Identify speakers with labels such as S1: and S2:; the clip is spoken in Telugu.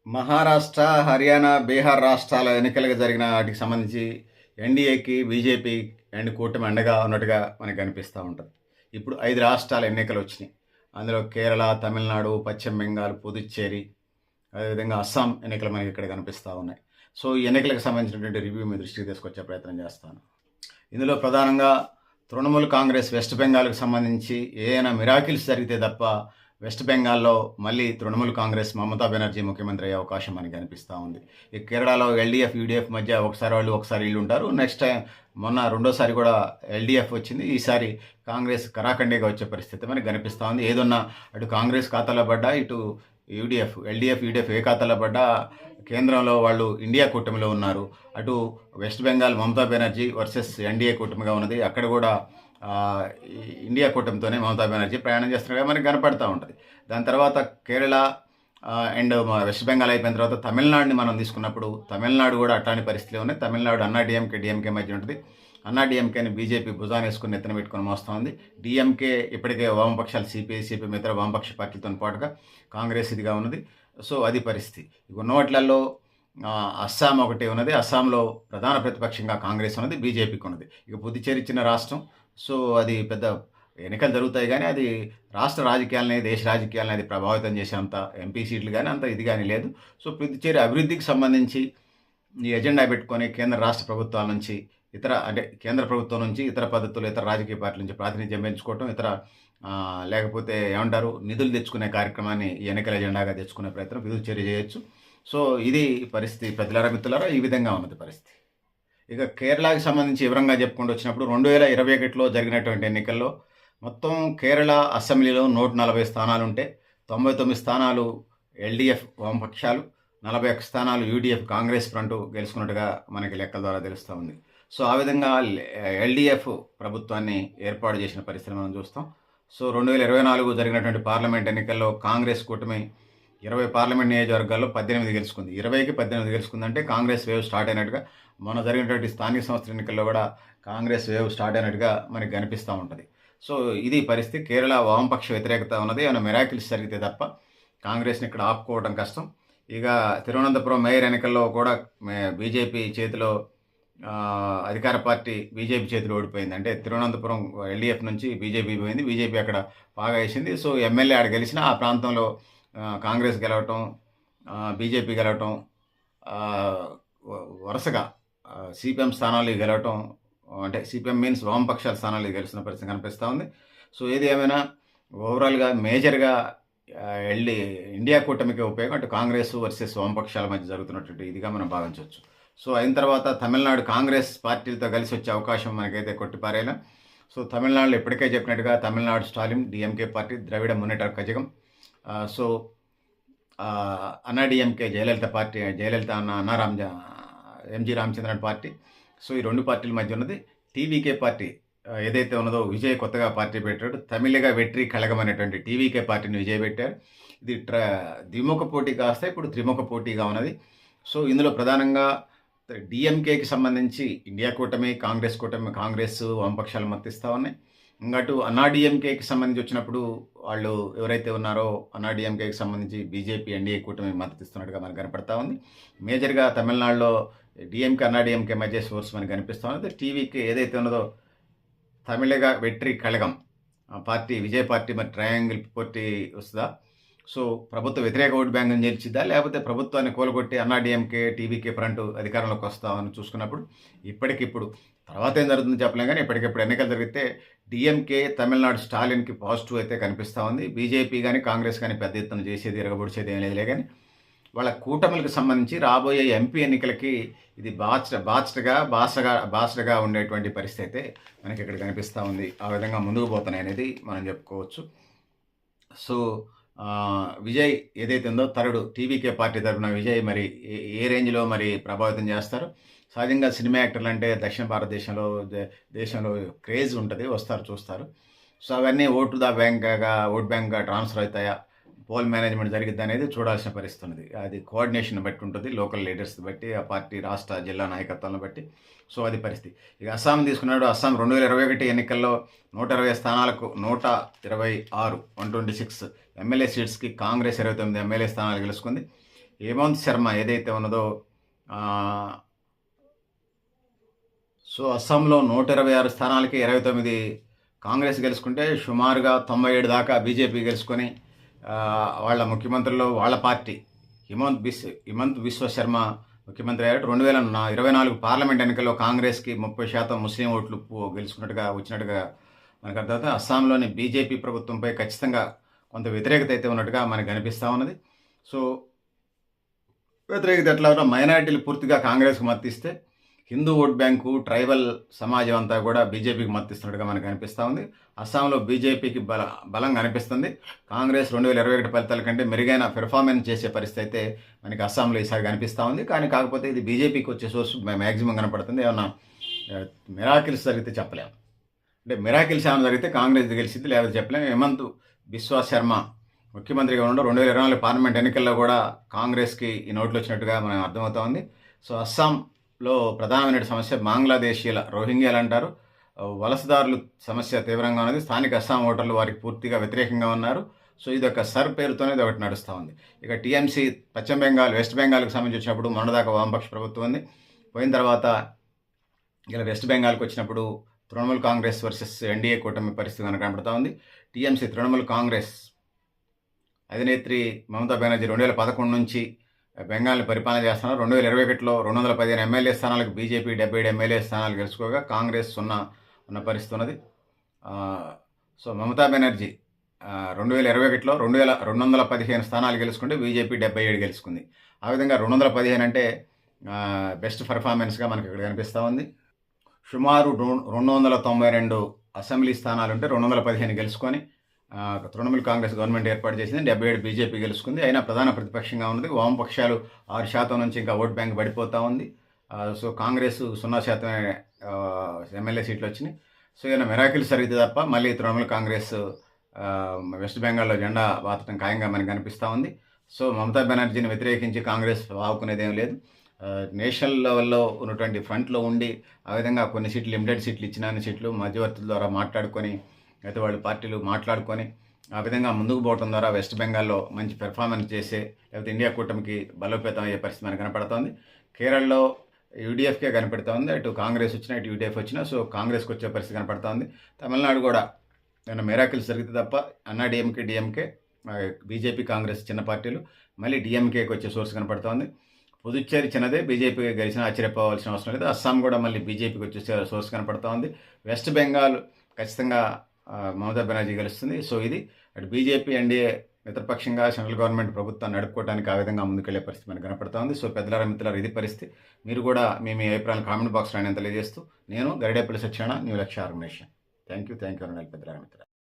S1: మహారాష్ట్ర, హర్యానా, బీహార్ రాష్ట్రాల ఎన్నికలకు జరిగిన వాటికి సంబంధించి ఎన్డీఏకి, బీజేపీ అండ్ కూటమి అండగా ఉన్నట్టుగా మనకు కనిపిస్తూ ఉంటుంది. ఇప్పుడు 5 రాష్ట్రాల ఎన్నికలు వచ్చినాయి. అందులో కేరళ, తమిళనాడు, పశ్చిమ బెంగాల్, పుదుచ్చేరి, అదేవిధంగా అస్సాం ఎన్నికలు మనకి ఇక్కడ కనిపిస్తూ ఉన్నాయి. సో ఈ ఎన్నికలకు సంబంధించినటువంటి రివ్యూ మీ దృష్టికి తీసుకొచ్చే ప్రయత్నం చేస్తాను. ఇందులో ప్రధానంగా తృణమూల్ కాంగ్రెస్ వెస్ట్ బెంగాల్కి సంబంధించి ఏదైనా మిరాకిల్స్ జరిగితే తప్ప వెస్ట్ బెంగాల్లో మళ్ళీ తృణమూల్ కాంగ్రెస్ మమతా బెనర్జీ ముఖ్యమంత్రి అయ్యే అవకాశం మనకి కనిపిస్తూ ఉంది. ఈ కేరళలో ఎల్డీఎఫ్, యూడీఎఫ్ మధ్య ఒకసారి వాళ్ళు ఒకసారి వీళ్ళు ఉంటారు. నెక్స్ట్ టైం మొన్న రెండోసారి కూడా ఎల్డీఎఫ్ వచ్చింది. ఈసారి కాంగ్రెస్ కరాఖండిగా వచ్చే పరిస్థితి మనకి కనిపిస్తూ ఉంది. ఏదన్నా అటు కాంగ్రెస్ ఖాతాలో పడ్డా, ఇటు యూడీఎఫ్, ఎల్డీఎఫ్, యూడీఎఫ్ ఏ ఖాతాలో పడ్డా కేంద్రంలో వాళ్ళు ఇండియా కూటమిలో ఉన్నారు. అటు west Bengal Mamata Banerjee versus NDA కూటమిగా ఉన్నది. అక్కడ కూడా ఇండియా కూటమితోనే మమతా బెనర్జీ ప్రయాణం చేస్తున్నట్టుగా మనకి కనపడుతూ ఉంటుంది. దాని తర్వాత కేరళ అండ్ వెస్ట్ బెంగాల్ అయిపోయిన తర్వాత తమిళనాడుని మనం తీసుకున్నప్పుడు తమిళనాడు కూడా అట్లాంటి పరిస్థితులు ఉన్నాయి. తమిళనాడు అన్నా డిఎంకే మధ్య ఉంటుంది. అన్నా డిఎంకేని బీజేపీ భుజాన్ని వేసుకుని ఎత్తున పెట్టుకుని మోస్తూ ఉంది. డిఎంకే ఇప్పటికే వామపక్షాలు సిపిఐ ఇతర వామపక్ష పార్టీలతో పాటుగా కాంగ్రెస్ ఇదిగా ఉన్నది. సో అది పరిస్థితి. ఉన్న వాటిలలో అస్సాం ఒకటి ఉన్నది. అస్సాంలో ప్రధాన ప్రతిపక్షంగా కాంగ్రెస్ ఉన్నది, బీజేపీకి ఉన్నది. ఇక పుదుచ్చేరి చిన్న రాష్ట్రం. సో అది పెద్ద ఎన్నికలు జరుగుతాయి కానీ అది రాష్ట్ర రాజకీయాలని, దేశ రాజకీయాలని అది ప్రభావితం చేసేంత ఎంపీ సీట్లు కానీ అంత ఇది కానీ లేదు. సో పుదుచ్చేరి అభివృద్ధికి సంబంధించి ఈ ఎజెండా పెట్టుకొని కేంద్ర రాష్ట్ర ప్రభుత్వాల నుంచి కేంద్ర ప్రభుత్వం నుంచి ఇతర పద్ధతులు, ఇతర రాజకీయ పార్టీల నుంచి ప్రాతినిధ్యం పెంచుకోవటం, లేకపోతే ఏమంటారు నిధులు తెచ్చుకునే కార్యక్రమాన్ని ఈ ఎన్నికల ఎజెండాగా తెచ్చుకునే ప్రయత్నం పుదుచ్చేరి చేయొచ్చు. సో ఇది పరిస్థితి. ప్రజలారా, మిత్రులారా, ఈ విధంగా ఉన్నది పరిస్థితి. ఇక కేరళకి సంబంధించి వివరంగా చెప్పుకుంటూ వచ్చినప్పుడు 2021లో జరిగినటువంటి ఎన్నికల్లో మొత్తం కేరళ అసెంబ్లీలో 140 స్థానాలు ఉంటే 99 స్థానాలు ఎల్డీఎఫ్ వామపక్షాలు, 41 స్థానాలు యూడీఎఫ్ కాంగ్రెస్ ఫ్రంట్ గెలుచుకున్నట్టుగా మనకి లెక్కల ద్వారా తెలుస్తూ ఉంది. సో ఆ విధంగా ఎల్డీఎఫ్ ప్రభుత్వాన్ని ఏర్పాటు చేసిన పరిస్థితి మనం చూస్తాం. సో 2024 జరిగినటువంటి పార్లమెంట్ ఎన్నికల్లో కాంగ్రెస్ కూటమి 20 పార్లమెంట్ నియోజకవర్గాల్లో 18 గెలుచుకుంది. 20కి 18 గెలుచుకుందంటే కాంగ్రెస్ వేవ్ స్టార్ట్ అయినట్టుగా, మొన్న జరిగినటువంటి స్థానిక సంస్థల ఎన్నికల్లో కూడా కాంగ్రెస్ వేవ్ స్టార్ట్ అయినట్టుగా మనకి కనిపిస్తూ ఉంటుంది. సో ఇది పరిస్థితి. కేరళ వామపక్ష వ్యతిరేకత ఉన్నది. ఏమైనా మిరాకిల్స్ జరిగితే తప్ప కాంగ్రెస్ని ఇక్కడ ఆపుకోవడం కష్టం. ఇక తిరువనంతపురం మేయర్ ఎన్నికల్లో కూడా బీజేపీ చేతిలో అధికార పార్టీ బీజేపీ చేతిలో ఓడిపోయింది. అంటే తిరువనంతపురం ఎల్డీఎఫ్ నుంచి బీజేపీ పోయింది. బీజేపీ అక్కడ బాగా వేసింది. సో ఎమ్మెల్యే ఆడ గెలిచిన ఆ ప్రాంతంలో కాంగ్రెస్ గెలవటం, బీజేపీ గెలవటం, వరుసగా సిపిఎం స్థానాలు గెలవటం, అంటే సిపిఎం మీన్స్ వామపక్షాల స్థానాలు గెలిచిన పరిస్థితి కనిపిస్తూ ఉంది. సో ఏది ఏమైనా ఓవరాల్గా మేజర్గా ఇండియా కూటమికి ఉపయోగం అటు కాంగ్రెస్ వర్సెస్ వామపక్షాల మధ్య జరుగుతున్నటువంటి ఇదిగా మనం భావించవచ్చు. సో అయిన తర్వాత తమిళనాడు కాంగ్రెస్ పార్టీలతో కలిసి వచ్చే అవకాశం మనకైతే కొట్టిపారేలా. సో తమిళనాడులో ఇప్పటికే చెప్పినట్టుగా తమిళనాడు స్టాలిన్ డిఎంకే పార్టీ, ద్రవిడ మున్నేట్ర కజగం, సో అన్నా డిఎంకే జయలలిత అన్న ఎంజి రామచంద్రన్ పార్టీ. సో ఈ రెండు పార్టీల మధ్య ఉన్నది. టీవీకే పార్టీ ఏదైతే ఉన్నదో విజయ్ కొత్తగా పార్టీ పెట్టాడు. తమిళగా వెట్రి కళగం అనేటువంటి టీవీకే పార్టీని విజయ్ పెట్టారు. ఇది ద్విముఖ పోటీ కాస్త ఇప్పుడు త్రిముఖ పోటీగా ఉన్నది. సో ఇందులో ప్రధానంగా డిఎంకేకి సంబంధించి ఇండియా కూటమి, కాంగ్రెస్ వామపక్షాలు మద్దతిస్తూ ఉన్నాయి. ఇంకటు అన్నా డిఎంకేకి సంబంధించి వచ్చినప్పుడు వాళ్ళు ఎవరైతే ఉన్నారో అన్నా డిఎంకేకి సంబంధించి బీజేపీ, ఎన్డీఏ కూటమి మద్దతిస్తున్నట్టుగా మనకు కనపడతా ఉంది. మేజర్గా తమిళనాడులో డిఎంకే, అన్నా డిఎంకే మధ్య సోర్స్ మనకు కనిపిస్తూ ఉంది. టీవీకి ఏదైతే ఉన్నదో తమిళగా వెట్రి కళగం పార్టీ, విజయ్ పార్టీ మరి ట్రయాంగిల్ పోటీ వస్తుందా? సో ప్రభుత్వ వ్యతిరేక ఓటు బ్యాంకుని నిలిచిద్దా, లేకపోతే ప్రభుత్వాన్ని కూలగొట్టి అన్నా డిఎంకే, టీవీకే ఫ్రంట్ అధికారంలోకి వస్తామని చూసుకున్నప్పుడు ఇప్పటికిప్పుడు తర్వాత ఏం జరుగుతుందో చెప్పలేం కానీ ఇప్పటికిప్పుడు ఎన్నికలు జరిగితే డిఎంకే తమిళనాడు స్టాలిన్కి పాజిటివ్ అయితే కనిపిస్తూ ఉంది. బీజేపీ కానీ కాంగ్రెస్ కానీ పెద్ద ఎత్తున చేసేది ఎరగబొడిచేది ఏం లేదులే కానీ వాళ్ళ కూటమిలకు సంబంధించి రాబోయే ఎంపీ ఎన్నికలకి ఇది బాసటగా ఉండేటువంటి పరిస్థితి అయితే మనకి ఇక్కడ కనిపిస్తూ ఉంది. ఆ విధంగా ముందుకు పోతున్నాయి అనేది మనం చెప్పుకోవచ్చు. సో విజయ్ ఏదైతే ఉందో తరుడు టీవీకే పార్టీ తరఫున విజయ్ మరి ఏ రేంజ్లో మరి ప్రభావితం చేస్తారు. సహజంగా సినిమా యాక్టర్లు అంటే దక్షిణ భారతదేశంలో క్రేజ్ ఉంటుంది, వస్తారు చూస్తారు. సో అవన్నీ ఓటు బ్యాంక్గా ట్రాన్స్ఫర్ అవుతాయా, పోల్ మేనేజ్మెంట్ జరిగిద్ది అనేది చూడాల్సిన పరిస్థితి ఉన్నది. అది కోఆర్డినేషన్ బట్టి ఉంటుంది, లోకల్ లీడర్స్ బట్టి, ఆ పార్టీ రాష్ట్ర జిల్లా నాయకత్వాలను బట్టి. సో అది పరిస్థితి. ఇక అస్సాం తీసుకున్నాడు. అస్సాం 2021 ఎన్నికల్లో 120 స్థానాలకు 126 126 ఎమ్మెల్యే సీట్స్కి కాంగ్రెస్ 29 ఎమ్మెల్యే స్థానాలు గెలుచుకుంది. హేమంత్ శర్మ ఏదైతే ఉన్నదో సో అస్సాంలో 126 స్థానాలకి 29 కాంగ్రెస్ గెలుచుకుంటే సుమారుగా 97 దాకా బీజేపీ గెలుచుకొని వాళ్ళ ముఖ్యమంత్రులు వాళ్ళ పార్టీ హిమంత్ బిశ్వ శర్మ ముఖ్యమంత్రి అయ్యారు. 2024 పార్లమెంట్ ఎన్నికల్లో కాంగ్రెస్కి 30% ముస్లిం ఓట్లు గెలుచుకున్నట్టుగా వచ్చినట్టుగా మనకు అర్థమవుతుంది. అస్సాంలోని బీజేపీ ప్రభుత్వంపై ఖచ్చితంగా కొంత వ్యతిరేకత అయితే ఉన్నట్టుగా మనకు అనిపిస్తూ ఉన్నది. సో వ్యతిరేకత ఎట్లా మైనారిటీలు పూర్తిగా కాంగ్రెస్కి మద్దతిస్తే హిందూ ఓట్ బ్యాంకు ట్రైబల్ సమాజం అంతా కూడా బీజేపీకి మద్దతిస్తున్నట్టుగా మనకు అనిపిస్తూ ఉంది. అస్సాంలో బీజేపీకి బలంగా అనిపిస్తుంది. కాంగ్రెస్ 2021 ఫలితాల కంటే మెరుగైన పెర్ఫార్మెన్స్ చేసే పరిస్థితి అయితే మనకి అస్సాంలో ఈసారి కనిపిస్తూ ఉంది. కాకపోతే ఇది బీజేపీకి వచ్చే సోర్స్ మ్యాక్సిమం కనపడుతుంది. ఏమన్నా మిరాకిల్స్ జరిగితే చెప్పలేము. అంటే మిరాకిల్స్ ఏమైనా జరిగితే కాంగ్రెస్ గెలిచింది, లేకపోతే చెప్పలేము. హేమంత్ బిశ్వ శర్మ ముఖ్యమంత్రిగా ఉండడం 2024 పార్లమెంట్ ఎన్నికల్లో కూడా కాంగ్రెస్కి ఈ నోట్లు వచ్చినట్టుగా మనకు అర్థమవుతా ఉంది. సో అస్సాంలో ప్రధానమైన సమస్య బంగ్లాదేశీయుల రోహింగ్యాలు అంటారు. వలసదారులు సమస్య తీవ్రంగా ఉన్నది. స్థానిక అస్సాం ఓటర్లు వారికి పూర్తిగా వ్యతిరేకంగా ఉన్నారు. సో ఇది ఒక సర్ పేరుతోనే ఇది ఒకటి నడుస్తూ ఉంది. ఇక టీఎంసీ పశ్చిమ బెంగాల్, వెస్ట్ బెంగాల్కి సంబంధించి వచ్చినప్పుడు మొన్నదాకా వామపక్ష ప్రభుత్వం ఉంది. పోయిన తర్వాత ఇలా వెస్ట్ బెంగాల్కి వచ్చినప్పుడు తృణమూల్ కాంగ్రెస్ వర్సెస్ ఎన్డీఏ కూటమి పరిస్థితి మనకు కనబడుతూ ఉంది. టీఎంసీ తృణమూల్ కాంగ్రెస్ అధినేత్రి మమతా బెనర్జీ 2011 నుంచి బెంగాల్ని పరిపాలన చేస్తున్నారు. 2021లో 215 ఎమ్మెల్యే స్థానాలకు బీజేపీ 77 ఎమ్మెల్యే స్థానాలు గెలుచుకోగా కాంగ్రెస్ ఉన్న పరిస్థితి ఉన్నది. సో మమతా బెనర్జీ 2021లో 215 స్థానాలు గెలుచుకుంటే బీజేపీ 77 గెలుచుకుంది. ఆ విధంగా 215 అంటే బెస్ట్ పర్ఫార్మెన్స్గా మనకి ఇక్కడ కనిపిస్తూ ఉంది. సుమారు 292 అసెంబ్లీ స్థానాలుంటే 215 గెలుచుకొని తృణమూల్ కాంగ్రెస్ గవర్నమెంట్ ఏర్పాటు చేసింది. 77 బీజేపీ గెలుచుకుంది. అయినా ప్రధాన ప్రతిపక్షంగా ఉన్నది. వామపక్షాలు 6% నుంచి ఇంకా ఓట్ బ్యాంక్ పడిపోతూ ఉంది. సో కాంగ్రెస్ 0% ఎమ్మెల్యే సీట్లు వచ్చినాయి. సో ఏమైనా మిరాకిల్స్ జరిగితే తప్ప మళ్ళీ తృణమూల్ కాంగ్రెస్ వెస్ట్ బెంగాల్లో జెండా వాతటం ఖాయంగా మనకు కనిపిస్తూ ఉంది. సో మమతా బెనర్జీని వ్యతిరేకించి కాంగ్రెస్ ఆవుకునేది ఏం లేదు. నేషనల్ లెవెల్లో ఉన్నటువంటి ఫ్రంట్లో ఉండి ఆ విధంగా కొన్ని సీట్లు లిమిటెడ్ సీట్లు ఇచ్చిన సీట్లు మధ్యవర్తుల ద్వారా మాట్లాడుకొని అయితే వాళ్ళు పార్టీలు మాట్లాడుకొని ఆ విధంగా ముందుకు పోవడం ద్వారా వెస్ట్ బెంగాల్లో మంచి పెర్ఫార్మెన్స్ చేసే లేకపోతే ఇండియా కూటమికి బలోపేతం అయ్యే పరిస్థితి మనకు కనపడుతోంది. కేరళలో యూడీఎఫ్కే కనపడుతోంది. ఇటు కాంగ్రెస్ వచ్చినా ఇటు యూడీఎఫ్ వచ్చినా సో కాంగ్రెస్కి వచ్చే పరిస్థితి కనపడుతోంది. తమిళనాడు కూడా ఏమైనా మిరాకిల్స్ జరిగితే తప్ప అన్నా డిఎంకే బీజేపీ కాంగ్రెస్ చిన్న పార్టీలు మళ్ళీ డిఎంకేకి వచ్చే సోర్స్ కనపడుతోంది. పుదుచ్చేరి చిన్నదే, బీజేపీకి గెలిచినా ఆశ్చర్యపోవాల్సిన అవసరం లేదు. అస్సాం కూడా మళ్ళీ బీజేపీకి వచ్చే సోర్స్ కనపడుతూ ఉంది. వెస్ట్ బెంగాల్ ఖచ్చితంగా మమతా బెనర్జీ గెలుస్తుంది. సో ఇది అటు బీజేపీ ఎన్డీఏ మిత్రపక్షంగా సెంట్రల్ గవర్నమెంట్ ప్రభుత్వాన్ని నడుపుకోవడానికి ఆ విధంగా ముందుకెళ్లే పరిస్థితి మనకు కనపడుతోంది. సో పెద్దలారా మిత్రులారా ఇది పరిస్థితి. మీరు కూడా మీ అభిప్రాయాలు కామెంట్ బాక్స్లో నేను తెలియజేస్తూ నేను గరిడేపల్లి సత్యనారాయణ, న్యూ లక్ష్య ఆర్గనైజేషన్. థ్యాంక్ యూ పెద్దలారా మిత్రులారా.